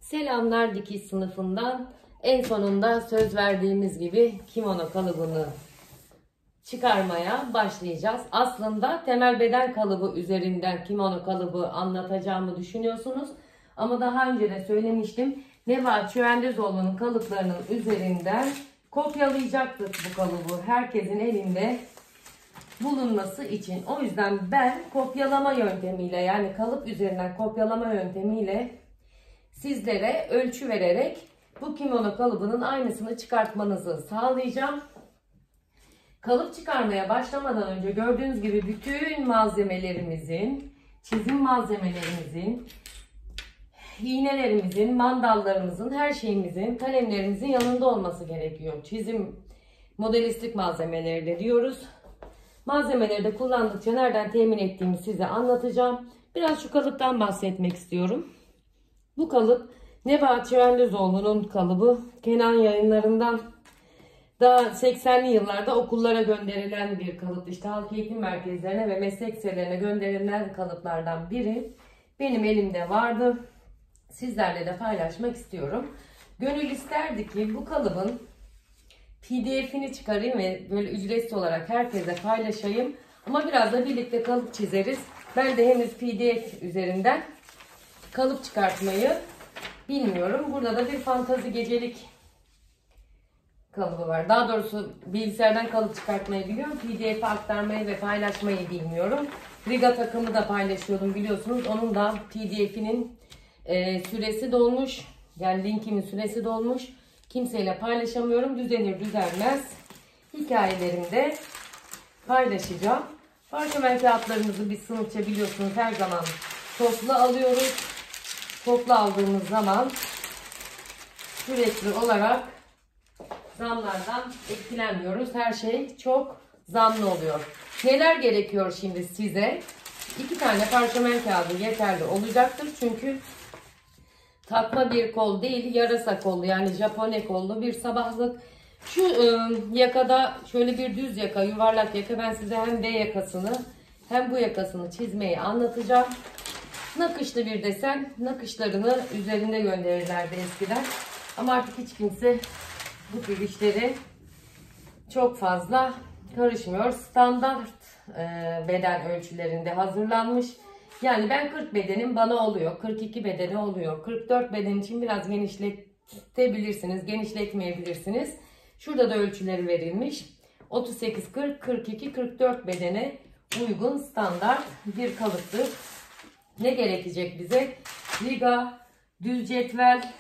Selamlar dikiş sınıfından. En sonunda söz verdiğimiz gibi kimono kalıbını çıkarmaya başlayacağız. Aslında temel beden kalıbı üzerinden kimono kalıbı anlatacağımı düşünüyorsunuz. Ama daha önce de söylemiştim. Nebahat Şüvendezoğlu'nun kalıplarının üzerinden kopyalayacaktık bu kalıbı. Herkesin elinde bulunması için. O yüzden ben kopyalama yöntemiyle, yani kalıp üzerinden kopyalama yöntemiyle sizlere ölçü vererek bu kimono kalıbının aynısını çıkartmanızı sağlayacağım. Kalıp çıkarmaya başlamadan önce gördüğünüz gibi bütün malzemelerimizin, çizim malzemelerimizin, iğnelerimizin, mandallarımızın, her şeyimizin, kalemlerimizin yanında olması gerekiyor. Çizim, modelistlik malzemeleri de diyoruz. Malzemeleri de kullandıkça nereden temin ettiğimi size anlatacağım. Biraz şu kalıptan bahsetmek istiyorum. Bu kalıp Nebahat Şüvendezoğlu'nun kalıbı. Kenan Yayınları'ndan daha 80'li yıllarda okullara gönderilen bir kalıp. İşte halk eğitim merkezlerine ve meslek liselerine gönderilen kalıplardan biri. Benim elimde vardı. Sizlerle de paylaşmak istiyorum. Gönül isterdi ki bu kalıbın PDF'ini çıkarayım ve böyle ücretsiz olarak herkese paylaşayım. Ama biraz da birlikte kalıp çizeriz. Ben de henüz PDF üzerinden kalıp çıkartmayı bilmiyorum. Burada da bir fantazi gecelik kalıbı var. Daha doğrusu bilgisayardan kalıp çıkartmayı biliyorum. PDF'e aktarmayı ve paylaşmayı bilmiyorum. Riga takımı da paylaşıyordum biliyorsunuz. Onun da PDF'inin süresi dolmuş. Yani linkimin süresi dolmuş. Kimseyle paylaşamıyorum. Düzenir düzenmez hikayelerimde paylaşacağım. Parşömen kağıtlarımızı biz sınıfça biliyorsunuz her zaman toplu alıyoruz. Toplu aldığımız zaman sürekli olarak zamlardan etkilenmiyoruz. Her şey çok zamlı oluyor. Neler gerekiyor şimdi size? 2 tane parşömen kağıdı yeterli olacaktır. Çünkü takma bir kol değil, yarasa kollu, yani Japone kollu bir sabahlık. Şu yakada şöyle bir düz yaka, yuvarlak yaka, ben size hem V yakasını hem bu yakasını çizmeyi anlatacağım. Nakışlı bir desen, nakışlarını üzerinde gönderirlerdi eskiden. Ama artık hiç kimse bu tür işleri çok fazla karışmıyor. Standart beden ölçülerinde hazırlanmış. Yani ben 40 bedenim, bana oluyor. 42 bedeni oluyor. 44 beden için biraz genişletebilirsiniz, genişletmeyebilirsiniz. Şurada da ölçüleri verilmiş. 38, 40, 42, 44 bedene uygun standart bir kalıptır. Ne gerekecek bize? Riga, düz cetvel,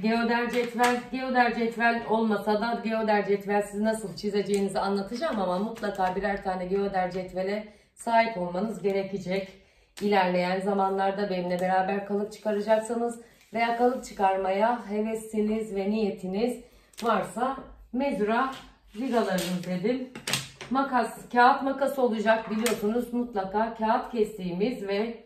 geoder cetvel. Geoder cetvel olmasa da geoder cetvel siz nasıl çizeceğinizi anlatacağım ama mutlaka birer tane geoder cetvele sahip olmanız gerekecek. İlerleyen zamanlarda benimle beraber kalıp çıkaracaksanız veya kalıp çıkarmaya hevesiniz ve niyetiniz varsa mezura rigalarınız dedim. Makas, kağıt makası olacak biliyorsunuz, mutlaka kağıt kestiğimiz ve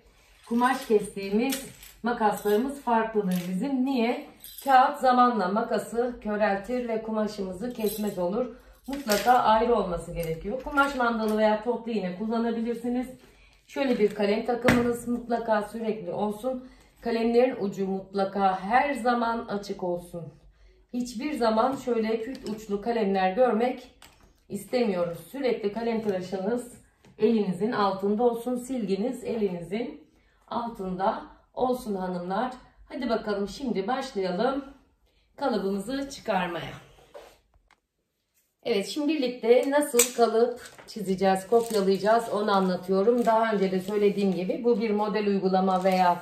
kumaş kestiğimiz makaslarımız farklıdır bizim. Niye? Kağıt zamanla makası köreltir ve kumaşımızı kesmez olur. Mutlaka ayrı olması gerekiyor. Kumaş mandalı veya toplu iğne kullanabilirsiniz. Şöyle bir kalem takımınız mutlaka sürekli olsun. Kalemlerin ucu mutlaka her zaman açık olsun. Hiçbir zaman şöyle küt uçlu kalemler görmek istemiyoruz. Sürekli kalem tıraşınız elinizin altında olsun. Silginiz elinizin altında olsun hanımlar. Hadi bakalım şimdi başlayalım kalıbımızı çıkarmaya. Evet, şimdi birlikte nasıl kalıp çizeceğiz, kopyalayacağız onu anlatıyorum. Daha önce de söylediğim gibi bu bir model uygulama veya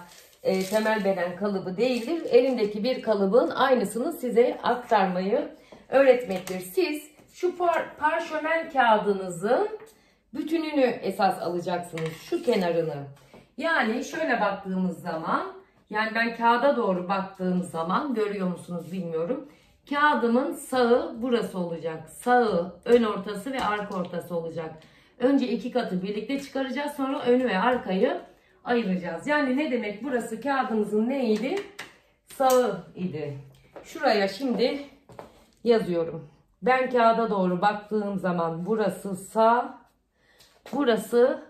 temel beden kalıbı değildir. Elimdeki bir kalıbın aynısını size aktarmayı öğretmektir. Siz şu parşömen kağıdınızın bütününü esas alacaksınız. Şu kenarını. Yani şöyle baktığımız zaman, yani ben kağıda doğru baktığım zaman görüyor musunuz bilmiyorum. Kağıdımın sağı burası olacak. Sağı, ön ortası ve arka ortası olacak. Önce 2 katı birlikte çıkaracağız. Sonra önü ve arkayı ayıracağız. Yani ne demek? Burası kağıdımızın neydi? Sağı idi. Şuraya şimdi yazıyorum. Ben kağıda doğru baktığım zaman burası sağ, burası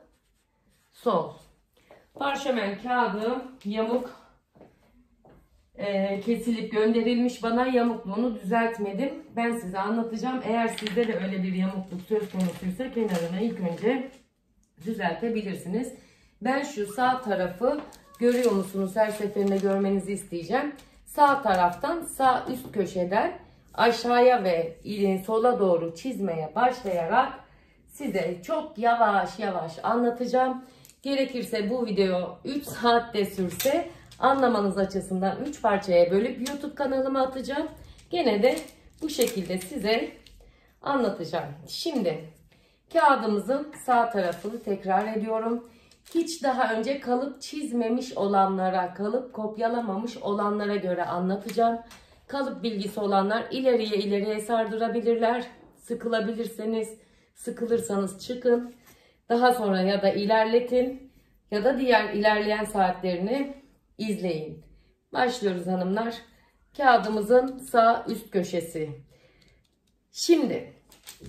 sol. Parşömen kağıdım yamuk kesilip gönderilmiş bana. Yamukluğunu düzeltmedim. Ben size anlatacağım. Eğer sizde de öyle bir yamukluk söz konusuysa kenarını ilk önce düzeltebilirsiniz. Ben şu sağ tarafı görüyor musunuz? Her seferinde görmenizi isteyeceğim. Sağ taraftan, sağ üst köşeden aşağıya ve sola doğru çizmeye başlayarak size çok yavaş yavaş anlatacağım. Gerekirse bu video 3 saatte sürse anlamanız açısından 3 parçaya bölüp YouTube kanalıma atacağım. Gene de bu şekilde size anlatacağım. Şimdi kağıdımızın sağ tarafını tekrar ediyorum. Hiç daha önce kalıp çizmemiş olanlara, kalıp kopyalamamış olanlara göre anlatacağım. Kalıp bilgisi olanlar ileriye sardırabilirler. Sıkılabilirseniz, sıkılırsanız çıkın. Daha sonra ya da ilerletin ya da diğer ilerleyen saatlerini izleyin. Başlıyoruz hanımlar. Kağıdımızın sağ üst köşesi. Şimdi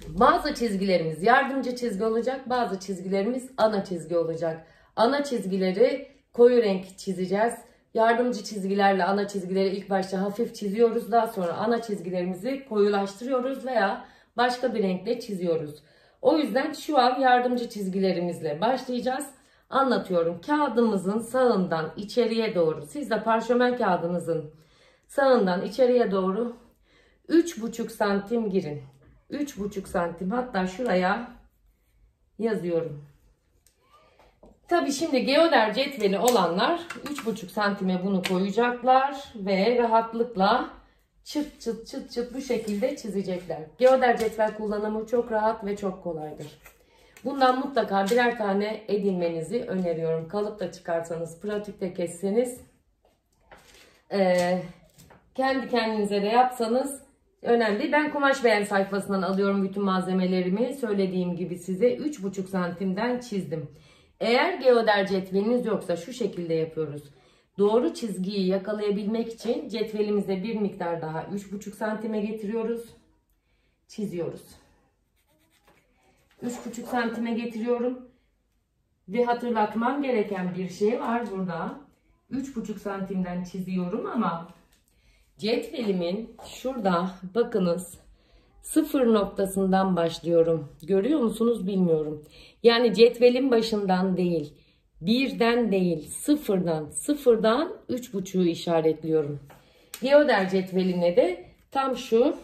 bazı çizgilerimiz yardımcı çizgi olacak, bazı çizgilerimiz ana çizgi olacak. Ana çizgileri koyu renk çizeceğiz. Yardımcı çizgilerle ana çizgileri ilk başta hafif çiziyoruz. Daha sonra ana çizgilerimizi koyulaştırıyoruz veya başka bir renkle çiziyoruz. O yüzden şu an yardımcı çizgilerimizle başlayacağız. Anlatıyorum. Kağıdımızın sağından içeriye doğru, siz de parşömen kağıdınızın sağından içeriye doğru 3,5 santim girin. 3,5 santim, hatta şuraya yazıyorum. Tabi şimdi geoder cetveli olanlar 3,5 santime bunu koyacaklar ve rahatlıkla çıt çıt bu şekilde çizecekler. Geoder cetvel kullanımı çok rahat ve çok kolaydır. Bundan mutlaka birer tane edinmenizi öneriyorum. Kalıp da çıkarsanız, pratikte kesseniz, kendi kendinize de yapsanız önemli. Ben Kumaş Beğen sayfasından alıyorum bütün malzemelerimi. Söylediğim gibi size 3,5 santimden çizdim. Eğer geoder cetveliniz yoksa şu şekilde yapıyoruz. Doğru çizgiyi yakalayabilmek için cetvelimize bir miktar daha 3,5 santime getiriyoruz. Çiziyoruz. 3,5 santime getiriyorum. Ve hatırlatmam gereken bir şey var burada. 3,5 santimden çiziyorum ama cetvelimin şurada bakınız sıfır noktasından başlıyorum. Görüyor musunuz bilmiyorum. Yani cetvelin başından değil, birden değil, sıfırdan 3,5'u işaretliyorum. Geoder cetveline de tam şu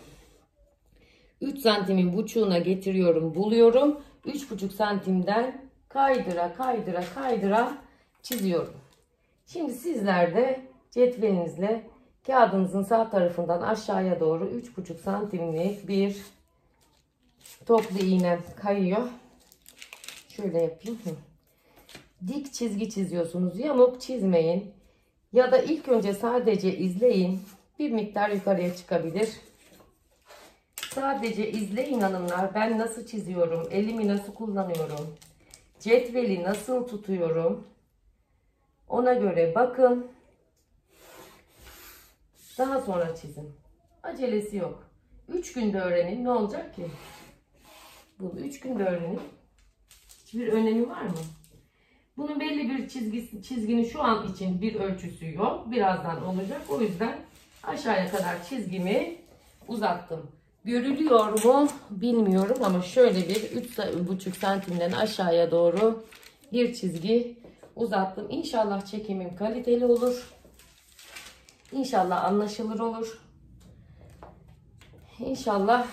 3 santimin buçuğuna getiriyorum, buluyorum. 3,5 santimden kaydıra çiziyorum. Şimdi sizler de cetvelinizle kağıdınızın sağ tarafından aşağıya doğru 3,5 santimlik bir toplu iğne kayıyor. Şöyle yapayım. Dik çizgi çiziyorsunuz. Yamuk çizmeyin. Ya da ilk önce sadece izleyin. Bir miktar yukarıya çıkabilir. Sadece izleyin hanımlar. Ben nasıl çiziyorum? Elimi nasıl kullanıyorum? Cetveli nasıl tutuyorum? Ona göre bakın. Daha sonra çizin. Acelesi yok. 3 günde öğrenin. Ne olacak ki? Bunu 3 günde öğrenin. Hiçbir önemi var mı? Bunun belli bir çizginin şu an için bir ölçüsü yok. Birazdan olacak. O yüzden aşağıya kadar çizgimi uzattım. Görülüyor mu bilmiyorum ama şöyle bir 3,5 santimden aşağıya doğru bir çizgi uzattım. İnşallah çekimim kaliteli olur. İnşallah anlaşılır olur. İnşallah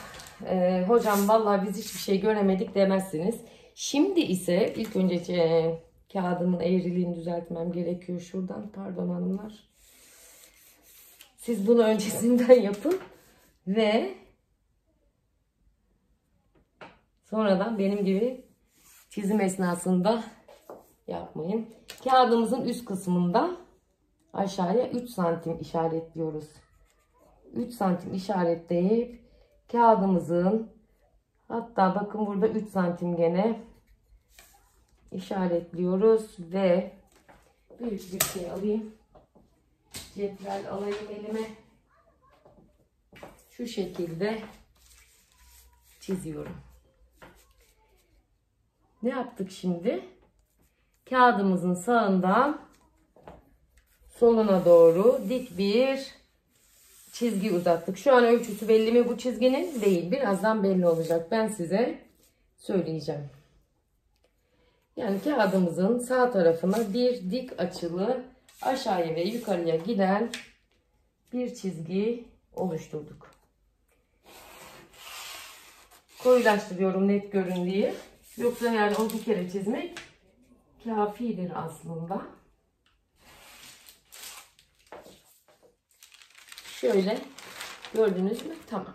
hocam vallahi biz hiçbir şey göremedik demezsiniz. Şimdi ise ilk önce kağıdımın eğriliğini düzeltmem gerekiyor şuradan. Pardon hanımlar. Siz bunu öncesinden yapın ve sonradan benim gibi çizim esnasında yapmayın. Kağıdımızın üst kısmında aşağıya 3 santim işaretliyoruz. 3 santim işaretleyip kağıdımızın, hatta bakın burada 3 santim gene işaretliyoruz ve büyük bir şey alayım. Cetvel alayım elime. Şu şekilde çiziyorum. Ne yaptık şimdi? Kağıdımızın sağından soluna doğru dik bir çizgi uzattık. Şu an ölçüsü belli mi bu çizginin? Değil. Birazdan belli olacak. Ben size söyleyeceğim. Yani kağıdımızın sağ tarafına bir dik açılı aşağıya ve yukarıya giden bir çizgi oluşturduk. Koyulaştırıyorum net görün diye. Yoksa yani o bir kere çizmek kafidir aslında. Şöyle gördünüz mü? Tamam.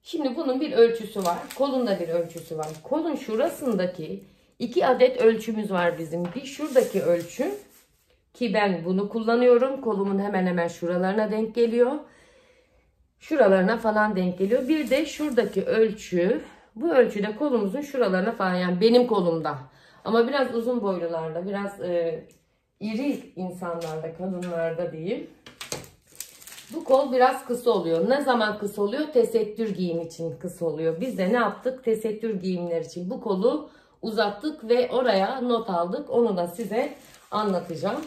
Şimdi bunun bir ölçüsü var. Kolun da bir ölçüsü var. Kolun şurasındaki 2 adet ölçümüz var bizim. Bir şuradaki ölçü ki ben bunu kullanıyorum. Kolumun hemen hemen şuralarına denk geliyor. Şuralarına falan denk geliyor. Bir de şuradaki ölçü. Bu ölçüde kolumuzun şuralarına falan, yani benim kolumda. Ama biraz uzun boylularda, biraz iri insanlarda, kadınlarda diyeyim. Bu kol biraz kısa oluyor. Ne zaman kısa oluyor? Tesettür giyim için kısa oluyor. Biz de ne yaptık? Tesettür giyimler için bu kolu uzattık ve oraya not aldık. Onu da size anlatacağım.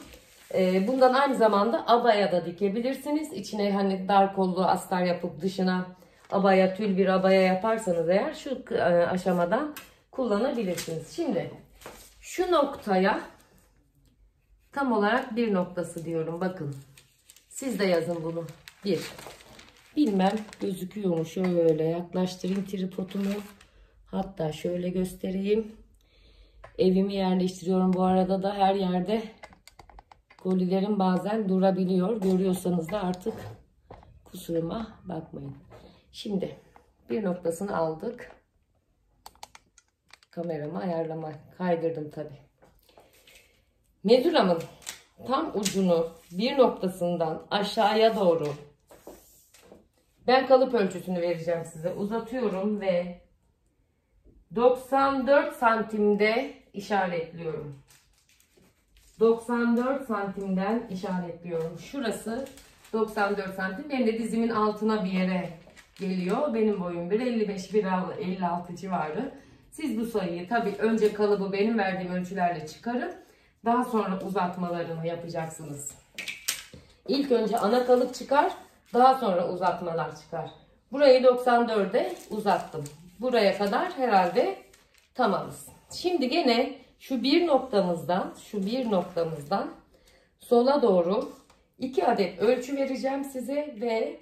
Bundan aynı zamanda abaya da dikebilirsiniz. İçine hani dar kollu astar yapıp dışına abaya, tül bir abaya yaparsanız eğer şu aşamadan kullanabilirsiniz. Şimdi şu noktaya tam olarak bir noktası diyorum. Bakın. Siz de yazın bunu. Bir. Bilmem gözüküyor mu? Şöyle yaklaştırayım tripodumu. Hatta şöyle göstereyim. Evimi yerleştiriyorum. Bu arada da her yerde kolilerim bazen durabiliyor. Görüyorsanız da artık kusuruma bakmayın. Şimdi bir noktasını aldık. Kameramı ayarlama kaydırdım tabi. Mezuramın tam ucunu bir noktasından aşağıya doğru ben kalıp ölçüsünü vereceğim size. Uzatıyorum ve 94 santimde işaretliyorum. 94 santimden işaretliyorum. Şurası 94 santim. Benim de dizimin altına bir yere geliyor. Benim boyum 1.55-1.56 civarı. Siz bu sayıyı tabii önce kalıbı benim verdiğim ölçülerle çıkarın. Daha sonra uzatmalarını yapacaksınız. İlk önce ana kalıp çıkar. Daha sonra uzatmalar çıkar. Burayı 94'e uzattım. Buraya kadar herhalde tamamız. Şimdi gene şu bir noktamızdan sola doğru 2 adet ölçü vereceğim size ve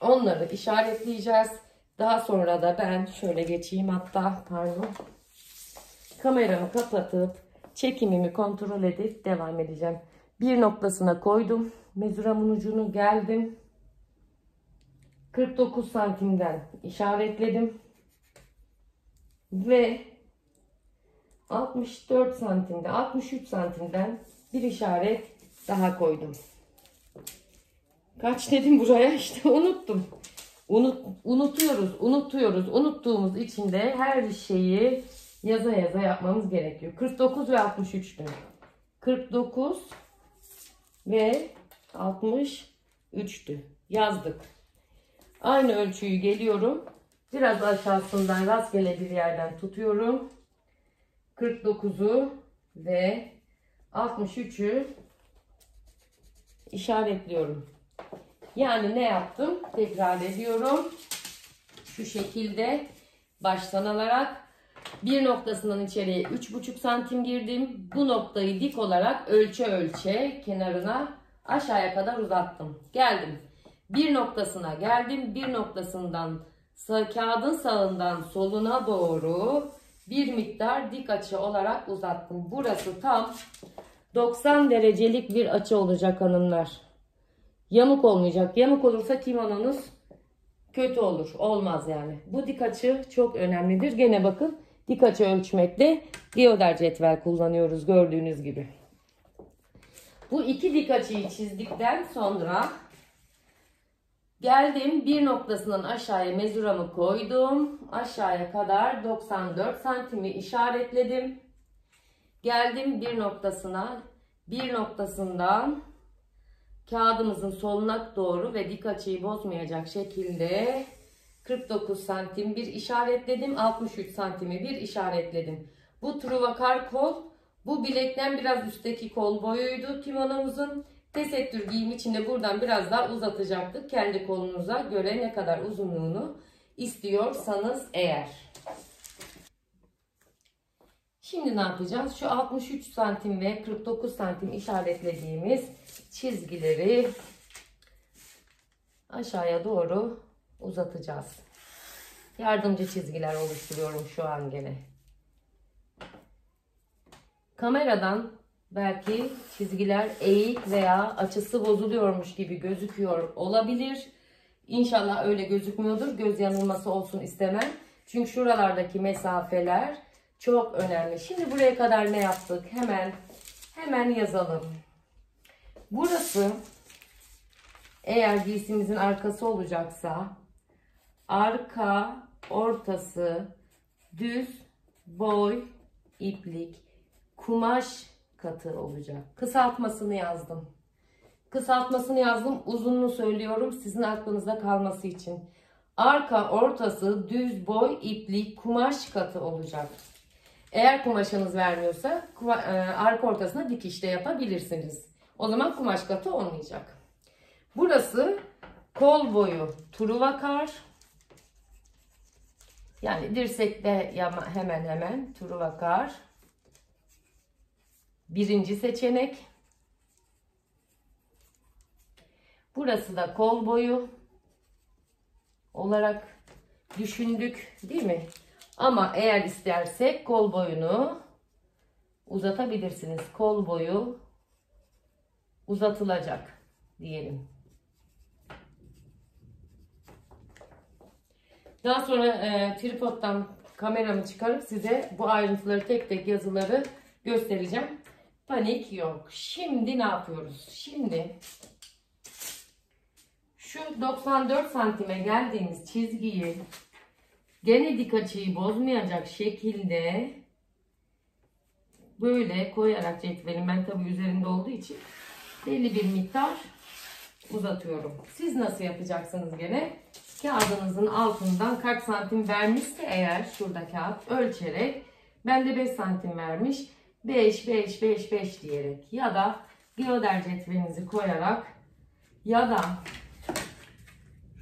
onları işaretleyeceğiz. Daha sonra da ben şöyle geçeyim, hatta pardon, kameramı kapatıp çekimimi kontrol edip devam edeceğim. Bir noktasına koydum. Mezuramın ucunu geldim. 49 santimden işaretledim. Ve 64 santimde, 63 santimden bir işaret daha koydum. Kaç dedim buraya, işte unuttum. Unutuyoruz. Unuttuğumuz için de her şeyi yaza yaza yapmamız gerekiyor. 49 ve 63'tü. 49 ve 63'tü. Yazdık. Aynı ölçüyü geliyorum. Biraz aşağısından rastgele bir yerden tutuyorum. 49'u ve 63'ü işaretliyorum. Yani ne yaptım? Tekrar ediyorum. Şu şekilde baştan alarak bir noktasından içeriye 3,5 santim girdim. Bu noktayı dik olarak ölçe kenarına aşağıya kadar uzattım. Geldim. Bir noktasına geldim. Bir noktasından kağıdın sağından soluna doğru bir miktar dik açı olarak uzattım. Burası tam 90 derecelik bir açı olacak hanımlar. Yamuk olmayacak. Yamuk olursa kimononuz kötü olur. Olmaz yani. Bu dik açı çok önemlidir. Gene bakın, dik açı ölçmekte geoder cetvel kullanıyoruz gördüğünüz gibi. Bu iki dik açıyı çizdikten sonra geldim, bir noktasından aşağıya mezuramı koydum. Aşağıya kadar 94 santimi işaretledim. Geldim bir noktasına, bir noktasından kağıdımızın soluna doğru ve dik açıyı bozmayacak şekilde 49 santim bir işaretledim. 63 santimi bir işaretledim. Bu truvakar kol Bu bilekten biraz üstteki kol boyuydu kimonomuzun. Tesettür giyimi için de buradan biraz daha uzatacaktık. Kendi kolunuza göre ne kadar uzunluğunu istiyorsanız eğer. Şimdi ne yapacağız? Şu 63 santim ve 49 santim işaretlediğimiz çizgileri aşağıya doğru uzatacağız. Yardımcı çizgiler oluşturuyorum şu an gene. Kameradan belki çizgiler eğik veya açısı bozuluyormuş gibi gözüküyor olabilir. İnşallah öyle gözükmüyordur. Göz yanılması olsun istemem. Çünkü şuralardaki mesafeler çok önemli. Şimdi buraya kadar ne yaptık? Hemen yazalım. Burası eğer giysimizin arkası olacaksa arka ortası düz boy iplik kumaş katı olacak. Kısaltmasını yazdım. Uzunluğu söylüyorum sizin aklınızda kalması için. Arka ortası düz boy iplik kumaş katı olacak. Eğer kumaşınız vermiyorsa arka ortasına dikiş de yapabilirsiniz. O zaman kumaş katı olmayacak. Burası kol boyu truvakar. Yani dirsekte hemen truvakar. Birinci seçenek. Burası da kol boyu olarak düşündük, değil mi? Ama eğer istersek kol boyunu uzatabilirsiniz. Kol boyu uzatılacak diyelim. Daha sonra tripoddan kameramı çıkarıp size bu ayrıntıları tek tek yazıları göstereceğim. Panik yok. Şimdi ne yapıyoruz? Şimdi şu 94 santime geldiğimiz çizgiyi gene dik açıyı bozmayacak şekilde böyle koyarak cetvelim. Ben tabii üzerinde olduğu için belli bir miktar uzatıyorum. Siz nasıl yapacaksınız gene? Kağıdınızın altından kaç santim vermişse eğer şurada kağıt ölçerek bende 5 santim vermiş. 5 diyerek ya da geoder cetvelinizi koyarak ya da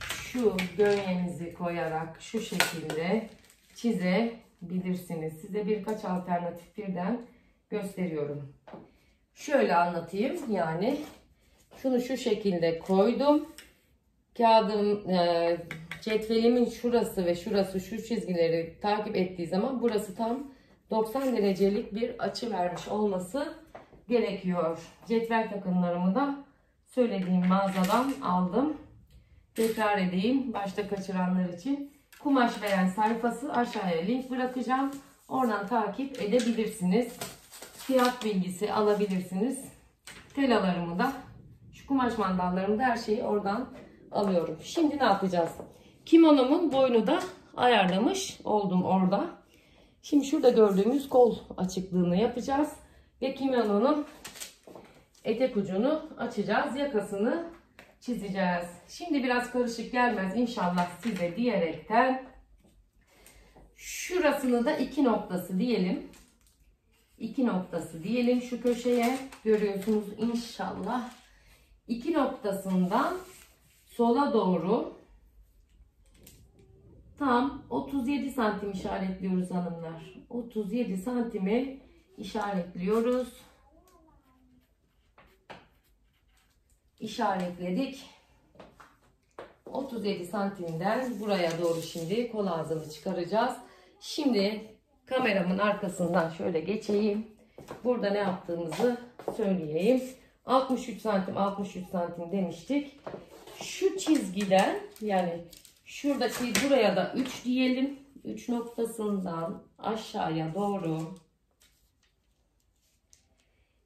şu göğenizi koyarak şu şekilde çizebilirsiniz. Size birkaç alternatif birden gösteriyorum. Şöyle anlatayım. Yani şunu şu şekilde koydum. Kağıdım cetvelimin şurası ve şurası şu çizgileri takip ettiği zaman burası tam 90 derecelik bir açı vermiş olması gerekiyor. Cetvel takımlarımı da söylediğim mağazadan aldım. Tekrar edeyim başta kaçıranlar için. Kumaş veren sayfası aşağıya link bırakacağım. Oradan takip edebilirsiniz. Fiyat bilgisi alabilirsiniz. Telalarımı da şu kumaş mandallarımı da her şeyi oradan alıyorum. Şimdi ne yapacağız? Kimonomun boyunu da ayarlamış oldum orada. Şimdi şurada gördüğümüz kol açıklığını yapacağız. Ve kimononun etek ucunu açacağız. Yakasını çizeceğiz. Şimdi biraz karışık gelmez inşallah size diyerekten şurasını da 2 noktası diyelim. 2 noktası diyelim şu köşeye. Görüyorsunuz inşallah. 2 noktasından sola doğru tam 37 santim işaretliyoruz hanımlar. 37 santimi işaretliyoruz. İşaretledik. 37 santimden buraya doğru şimdi kol ağzını çıkaracağız. Şimdi kameramın arkasından şöyle geçeyim. Burada ne yaptığımızı söyleyeyim. 63 santim demiştik. Şu çizgiden yani şuradaki buraya da 3 diyelim. 3 noktasından aşağıya doğru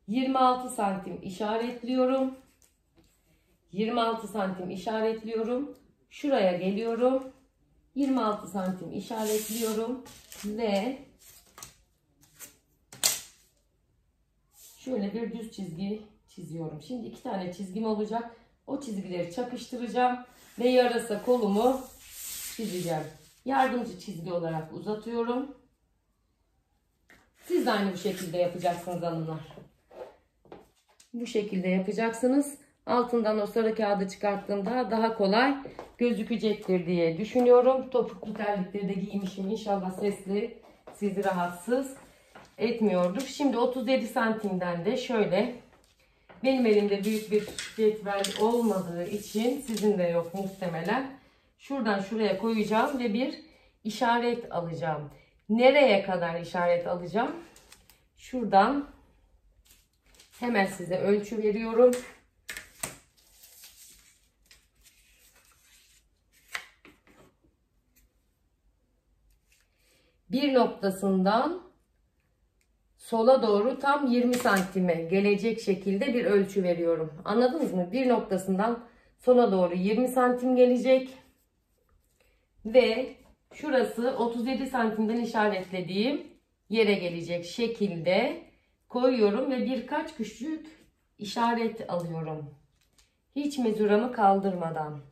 26 santim işaretliyorum. 26 santim işaretliyorum. Şuraya geliyorum. 26 santim işaretliyorum ve şöyle bir düz çizgi çiziyorum. Şimdi 2 tane çizgim olacak. O çizgileri çakıştıracağım ve yarasa kolumu çizeceğim. Yardımcı çizgi olarak uzatıyorum. Siz de aynı bu şekilde yapacaksınız hanımlar. Bu şekilde yapacaksınız. Altından o sarı kağıdı çıkarttığımda daha kolay gözükecektir diye düşünüyorum. Topuklu terlikleri de giymişim. İnşallah sesli, sizi rahatsız etmiyordur. Şimdi 37 santimden de şöyle, benim elimde büyük bir cetvel olmadığı için, sizin de yok muhtemelen, şuradan şuraya koyacağım ve bir işaret alacağım. Nereye kadar işaret alacağım? Şuradan hemen size ölçü veriyorum. Bir noktasından sola doğru tam 20 santime gelecek şekilde bir ölçü veriyorum. Anladınız mı? Bir noktasından sola doğru 20 santim gelecek. Ve şurası 37 santimden işaretlediğim yere gelecek şekilde koyuyorum. Ve birkaç küçük işaret alıyorum. Hiç mezuramı kaldırmadım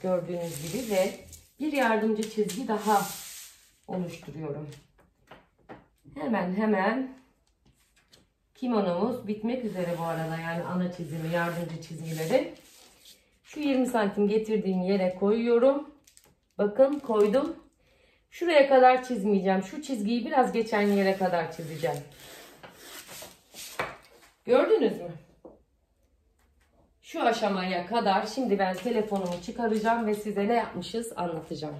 gördüğünüz gibi. Ve bir yardımcı çizgi daha oluşturuyorum. Hemen kimonomuz bitmek üzere bu arada. Yani ana çizimi, yardımcı çizgileri. Şu 20 santim getirdiğim yere koyuyorum. Bakın koydum. Şuraya kadar çizmeyeceğim. Şu çizgiyi biraz geçen yere kadar çizeceğim. Gördünüz mü? Şu aşamaya kadar şimdi ben telefonumu çıkaracağım ve size ne yapmışız anlatacağım.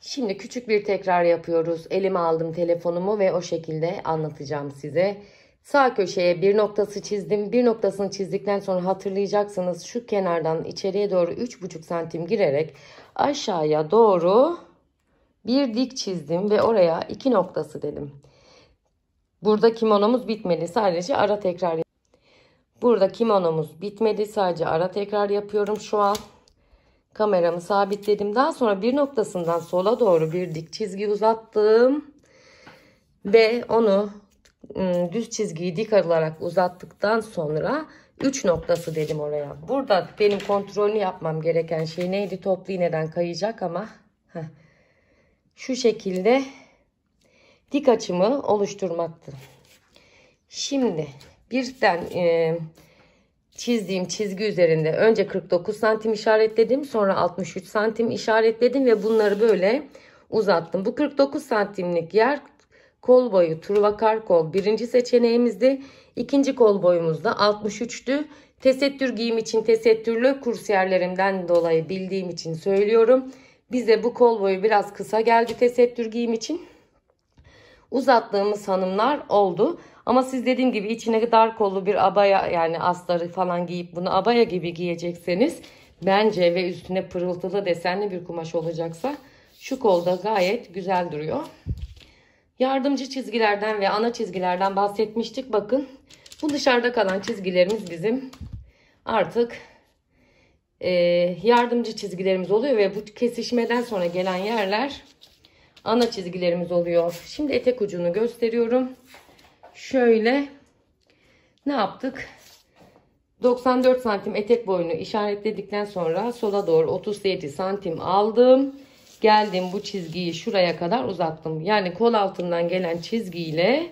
Şimdi küçük bir tekrar yapıyoruz. Elime aldım telefonumu ve o şekilde anlatacağım size. Sağ köşeye bir noktası çizdim. Bir noktasını çizdikten sonra hatırlayacaksınız. Şu kenardan içeriye doğru 3,5 santim girerek aşağıya doğru bir dik çizdim ve oraya 2 noktası dedim. Burada kimonomuz bitmedi. Sadece ara tekrar. Burada kimonomuz bitmedi. Sadece ara tekrar yapıyorum şu an. Kameramı sabitledim. Daha sonra bir noktasından sola doğru bir dik çizgi uzattım. Ve onu düz çizgiyi dik alarak uzattıktan sonra 3 noktası dedim oraya. Burada benim kontrolünü yapmam gereken şey neydi? Toplu iğneden kayacak ama şu şekilde dik açımı oluşturmaktı. Şimdi birden çizdiğim çizgi üzerinde önce 49 santim işaretledim. Sonra 63 santim işaretledim ve bunları böyle uzattım. Bu 49 santimlik yer kol boyu Truvakar kol birinci seçeneğimizdi. İkinci kol boyumuz da 63'tü. Tesettür giyim için tesettürlü kursiyerlerimden dolayı bildiğim için söylüyorum. Bize bu kol boyu biraz kısa geldi tesettür giyim için. Uzattığımız hanımlar oldu. Ama siz dediğim gibi içine dar kollu bir abaya, yani astarı falan giyip bunu abaya gibi giyecekseniz bence ve üstüne pırıltılı desenli bir kumaş olacaksa şu kolda gayet güzel duruyor. Yardımcı çizgilerden ve ana çizgilerden bahsetmiştik. Bakın bu dışarıda kalan çizgilerimiz bizim artık yardımcı çizgilerimiz oluyor ve bu kesişmeden sonra gelen yerler ana çizgilerimiz oluyor. Şimdi etek ucunu gösteriyorum. Şöyle ne yaptık? 94 santim etek boyunu işaretledikten sonra sola doğru 37 santim aldım. Geldim bu çizgiyi şuraya kadar uzattım. Yani kol altından gelen çizgiyle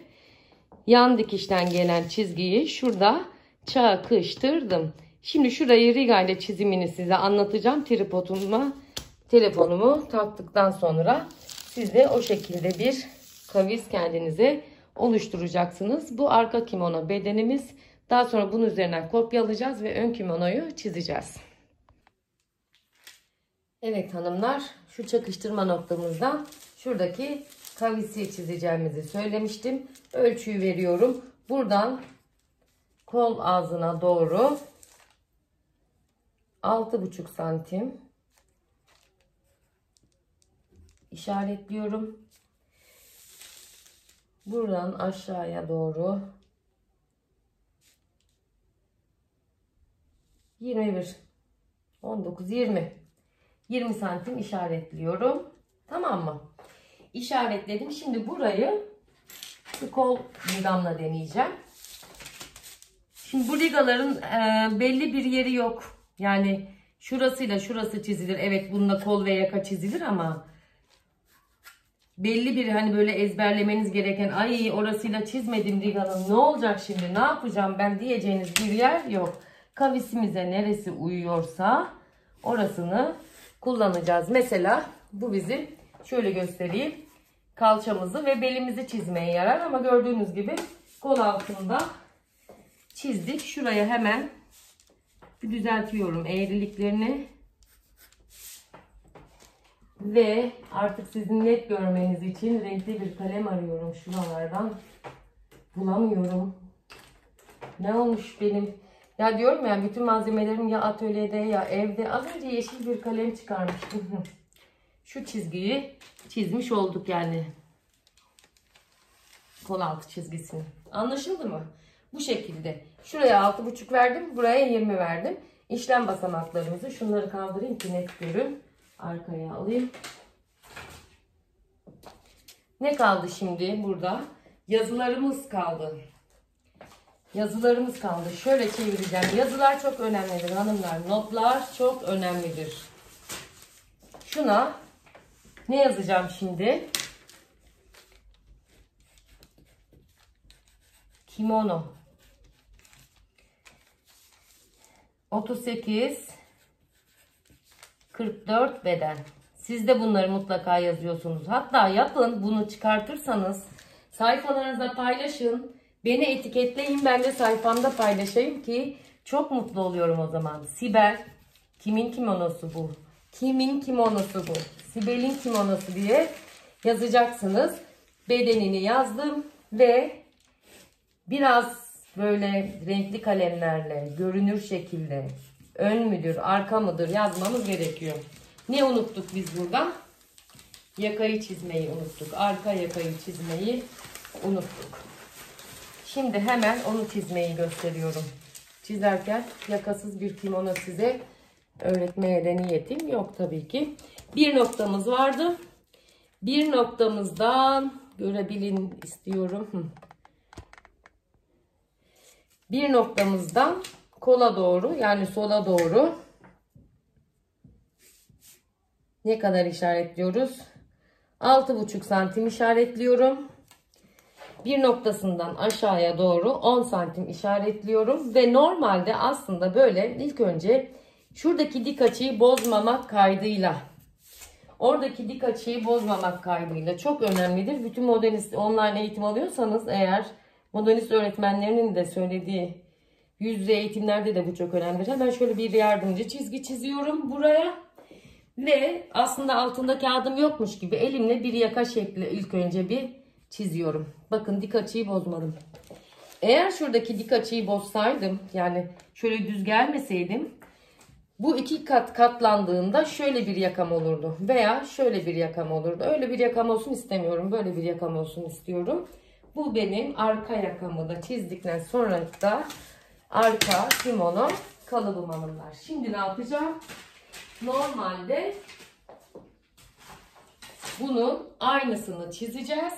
yan dikişten gelen çizgiyi şurada çakıştırdım. Şimdi şurayı riga ile çizimini size anlatacağım. Tripoduma telefonumu taktıktan sonra siz de o şekilde bir kavis kendinize oluşturacaksınız. Bu arka kimono bedenimiz. Daha sonra bunun üzerinden kopyalayacağız ve ön kimonoyu çizeceğiz. Evet hanımlar, şu çakıştırma noktamızdan şuradaki kavisi çizeceğimizi söylemiştim. Ölçüyü veriyorum. Buradan kol ağzına doğru 6,5 santim işaretliyorum. Buradan aşağıya doğru 21, 19, 20 santim işaretliyorum. Tamam mı? İşaretledim. Şimdi burayı şu kol ligamla deneyeceğim. Şimdi bu ligaların belli bir yeri yok. Yani şurasıyla şurası çizilir. Evet, bununla kol ve yaka çizilir ama belli bir hani böyle ezberlemeniz gereken, ay orasıyla çizmedim Riga'nın ne olacak şimdi, ne yapacağım ben diyeceğiniz bir yer yok. Kavisimize neresi uyuyorsa orasını kullanacağız. Mesela bu bizim, şöyle göstereyim, kalçamızı ve belimizi çizmeye yarar ama gördüğünüz gibi kol altında çizdik. Şuraya hemen bir düzeltiyorum eğriliklerini. Ve artık sizin net görmeniz için renkli bir kalem arıyorum şuralardan. Bulamıyorum. Ne olmuş benim? Ya diyorum ya, bütün malzemelerim ya atölyede ya evde. Az önce yeşil bir kalem çıkarmıştım. Şu çizgiyi çizmiş olduk yani. Kol altı çizgisini. Anlaşıldı mı? Bu şekilde. Şuraya 6,5 verdim. Buraya 20 verdim. İşlem basamaklarımızı, şunları kaldırayım ki net görün. Arkaya alayım. Ne kaldı şimdi burada? Yazılarımız kaldı. Yazılarımız kaldı. Şöyle çevireceğim. Yazılar çok önemlidir hanımlar. Notlar çok önemlidir. Şuna ne yazacağım şimdi? Kimono. 38 44 beden. Siz de bunları mutlaka yazıyorsunuz. Hatta yapın, bunu çıkartırsanız sayfalarınızda paylaşın. Beni etiketleyin, ben de sayfamda paylaşayım ki çok mutlu oluyorum o zaman. Sibel, kimin kimonosu bu? Kimin kimonosu bu? Sibel'in kimonosu diye yazacaksınız. Bedenini yazdım ve biraz böyle renkli kalemlerle görünür şekilde ön müdür, arka mıdır yazmamız gerekiyor. Ne unuttuk biz burada? Yakayı çizmeyi unuttuk. Arka yakayı çizmeyi unuttuk. Şimdi hemen onu çizmeyi gösteriyorum. Çizerken yakasız bir kimono size öğretmeye de niyetim yok tabii ki. Bir noktamız vardı. Bir noktamızdan görebilin istiyorum. Bir noktamızdan kola doğru, yani sola doğru ne kadar işaretliyoruz? 6,5 santim işaretliyorum. Bir noktasından aşağıya doğru 10 santim işaretliyorum. Ve normalde aslında böyle ilk önce şuradaki dik açıyı bozmamak kaydıyla, oradaki dik açıyı bozmamak kaydıyla çok önemlidir. Bütün modernist online eğitim alıyorsanız eğer, modernist öğretmenlerinin de söylediği yüz yüze eğitimlerde de bu çok önemlidir. Hemen şöyle bir yardımcı çizgi çiziyorum buraya. Ve aslında altında kağıdım yokmuş gibi elimle bir yaka şekli ilk önce bir çiziyorum. Bakın dik açıyı bozmadım. Eğer şuradaki dik açıyı bozsaydım, yani şöyle düz gelmeseydim, bu iki kat katlandığında şöyle bir yakam olurdu. Veya şöyle bir yakam olurdu. Öyle bir yakam olsun istemiyorum. Böyle bir yakam olsun istiyorum. Bu benim arka yakamı da çizdikten sonra da arka kimono kalıbım hanımlar. Şimdi ne yapacağım? Normalde bunun aynısını çizeceğiz.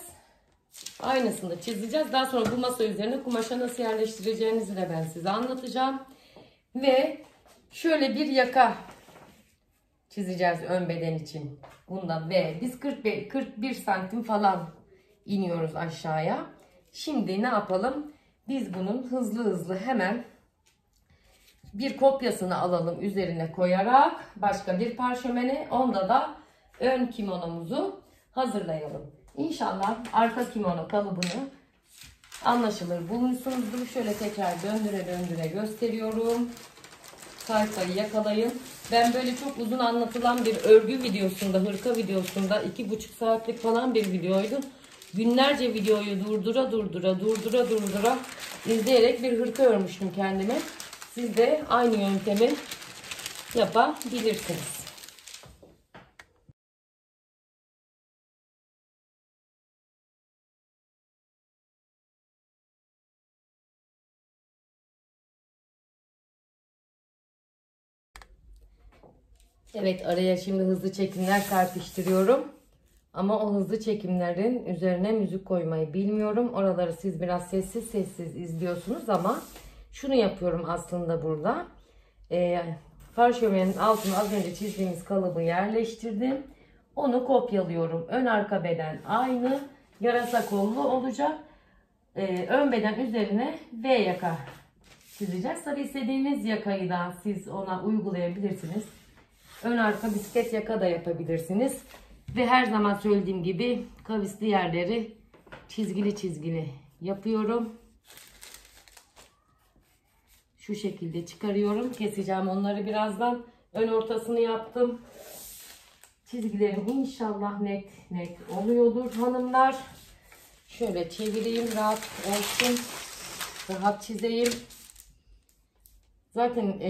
Aynısını çizeceğiz. Daha sonra bu masa üzerine kumaşa nasıl yerleştireceğinizi de ben size anlatacağım. Ve şöyle bir yaka çizeceğiz ön beden için. Bundan ve biz 41 santim falan iniyoruz aşağıya. Şimdi ne yapalım? Biz bunun hızlı hızlı hemen bir kopyasını alalım, üzerine koyarak başka bir parşömene, onda da ön kimonomuzu hazırlayalım. İnşallah arka kimono kalıbını anlaşılır bulmuşsunuzdur. Şöyle tekrar döndüre döndüre gösteriyorum. Sayfayı yakalayın. Ben böyle çok uzun anlatılan bir örgü videosunda, hırka videosunda 2,5 saatlik falan bir videoydu. Günlerce videoyu durdura izleyerek bir hırka örmüştüm kendime. Siz de aynı yöntemi yapabilirsiniz. Evet, araya şimdi hızlı çekimler serpiştiriyorum. Ama o hızlı çekimlerin üzerine müzik koymayı bilmiyorum. Oraları siz biraz sessiz sessiz izliyorsunuz ama şunu yapıyorum aslında burada. Parşömenin altına az önce çizdiğimiz kalıbı yerleştirdim. Onu kopyalıyorum. Ön arka beden aynı. Yarasa kollu olacak. Ön beden üzerine V yaka çizeceğiz. Tabi istediğiniz yakayı da siz ona uygulayabilirsiniz. Ön arka bisiklet yaka da yapabilirsiniz. Ve her zaman söylediğim gibi kavisli yerleri çizgili çizgili yapıyorum. Şu şekilde çıkarıyorum. Keseceğim onları birazdan. Ön ortasını yaptım. Çizgilerim inşallah net net oluyordur hanımlar. Şöyle çevireyim, rahat olsun. Rahat çizeyim. Zaten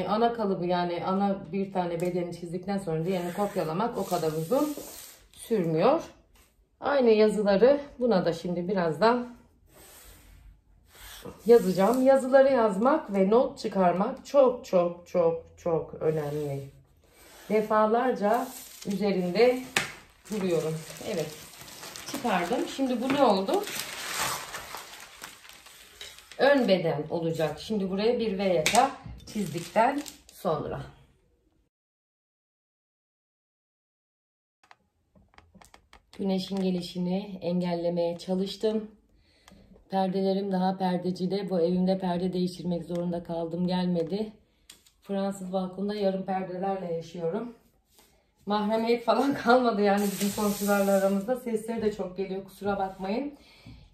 ana kalıbı, yani ana bir tane bedeni çizdikten sonra diğerini kopyalamak o kadar uzun sürmüyor. Aynı yazıları buna da şimdi birazdan yazacağım. Yazıları yazmak ve not çıkarmak çok çok çok çok önemli. Defalarca üzerinde duruyorum. Evet, çıkardım. Şimdi bu ne oldu? Ön beden olacak. Şimdi buraya bir V yaka çizdikten sonra. Güneşin gelişini engellemeye çalıştım. Perdelerim daha perdecide. Bu evimde perde değiştirmek zorunda kaldım. Gelmedi. Fransız balkonda yarım perdelerle yaşıyorum. Mahremiyet falan kalmadı yani bizim komşularla aramızda. Sesleri de çok geliyor, kusura bakmayın.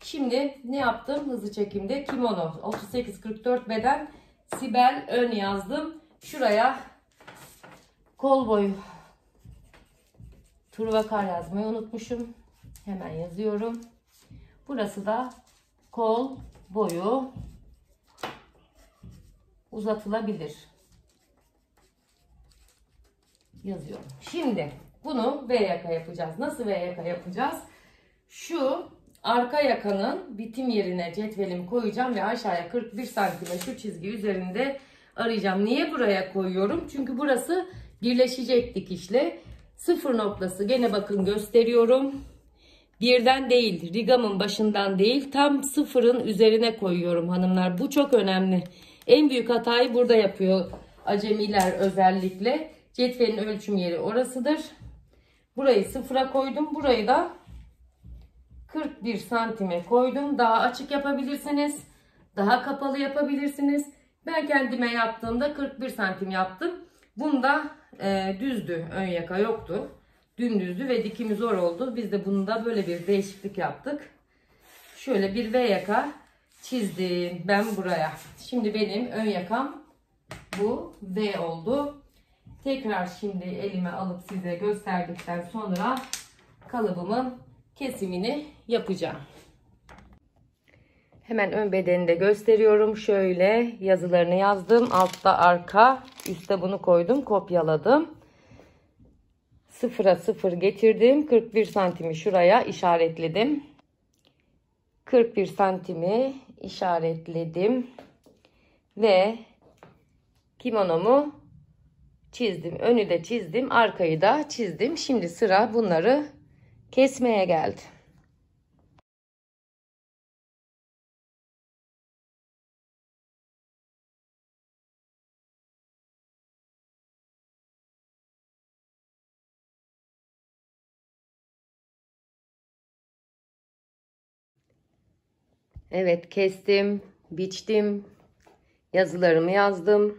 Şimdi ne yaptım? Hızlı çekimde kimono 38-44 beden Sibel ön yazdım. Şuraya kol boyu Turvakar yazmayı unutmuşum. Hemen yazıyorum. Burası da kol boyu uzatılabilir. Yazıyorum. Şimdi bunu V yaka yapacağız. Nasıl V yaka yapacağız? Şu arka yakanın bitim yerine cetvelimi koyacağım ve aşağıya 41 santime şu çizgi üzerinde arayacağım. Niye buraya koyuyorum? Çünkü burası birleşecek dikişle. Sıfır noktası gene bakın gösteriyorum. Birden değil, rigamın başından değil, tam sıfırın üzerine koyuyorum hanımlar. Bu çok önemli. En büyük hatayı burada yapıyor acemiler özellikle. Cetvelin ölçüm yeri orasıdır. Burayı sıfıra koydum. Burayı da 41 santime koydum. Daha açık yapabilirsiniz. Daha kapalı yapabilirsiniz. Ben kendime yaptığımda 41 santim yaptım. Bunda düzdü. Ön yaka yoktu. Dümdüzdü ve dikimi zor oldu. Biz de bunda böyle bir değişiklik yaptık. Şöyle bir V yaka çizdim ben buraya. Şimdi benim ön yakam bu V oldu. Tekrar şimdi elime alıp size gösterdikten sonra kalıbımın kesimini yapacağım. Hemen ön bedenini de gösteriyorum. Şöyle yazılarını yazdım. Altta arka, üstte bunu koydum, kopyaladım. Sıfıra sıfır getirdim. 41 santimi şuraya işaretledim. 41 santimi işaretledim. Ve kimonomu çizdim. Önü de çizdim. Arkayı da çizdim. Şimdi sıra bunları kesmeye geldi. Evet, kestim, biçtim, yazılarımı yazdım.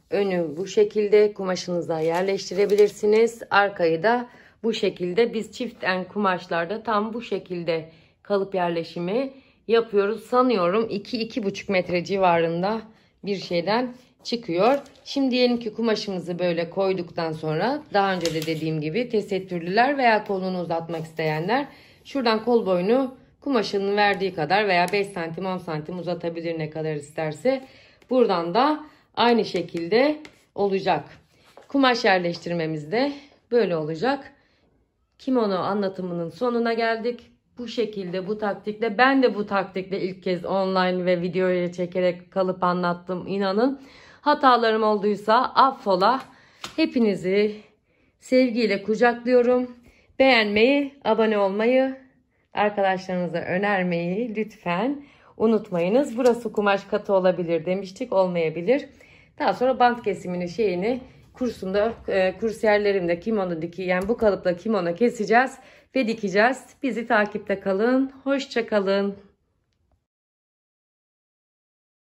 Önü bu şekilde kumaşınıza yerleştirebilirsiniz. Arkayı da bu şekilde, biz çiften kumaşlarda tam bu şekilde kalıp yerleşimi yapıyoruz. Sanıyorum 2-2,5 metre civarında bir şeyden çıkıyor. Şimdi diyelim ki kumaşımızı böyle koyduktan sonra, daha önce de dediğim gibi tesettürlüler veya kolunu uzatmak isteyenler şuradan kol boyunu kumaşının verdiği kadar veya 5 santim 10 santim uzatabilir, ne kadar isterse. Buradan da aynı şekilde olacak. Kumaş yerleştirmemiz de böyle olacak. Kimono anlatımının sonuna geldik. Bu şekilde, bu taktikle, ben de bu taktikle ilk kez online ve videoya çekerek kalıp anlattım. İnanın hatalarım olduysa affola. Hepinizi sevgiyle kucaklıyorum. Beğenmeyi, abone olmayı, arkadaşlarınıza önermeyi lütfen unutmayınız. Burası kumaş katı olabilir demiştik, olmayabilir. Daha sonra bant kesimini kursumda, kursiyerlerimde kimono dikiyen bu kalıpla kimono keseceğiz ve dikeceğiz. Bizi takipte kalın. Hoşça kalın.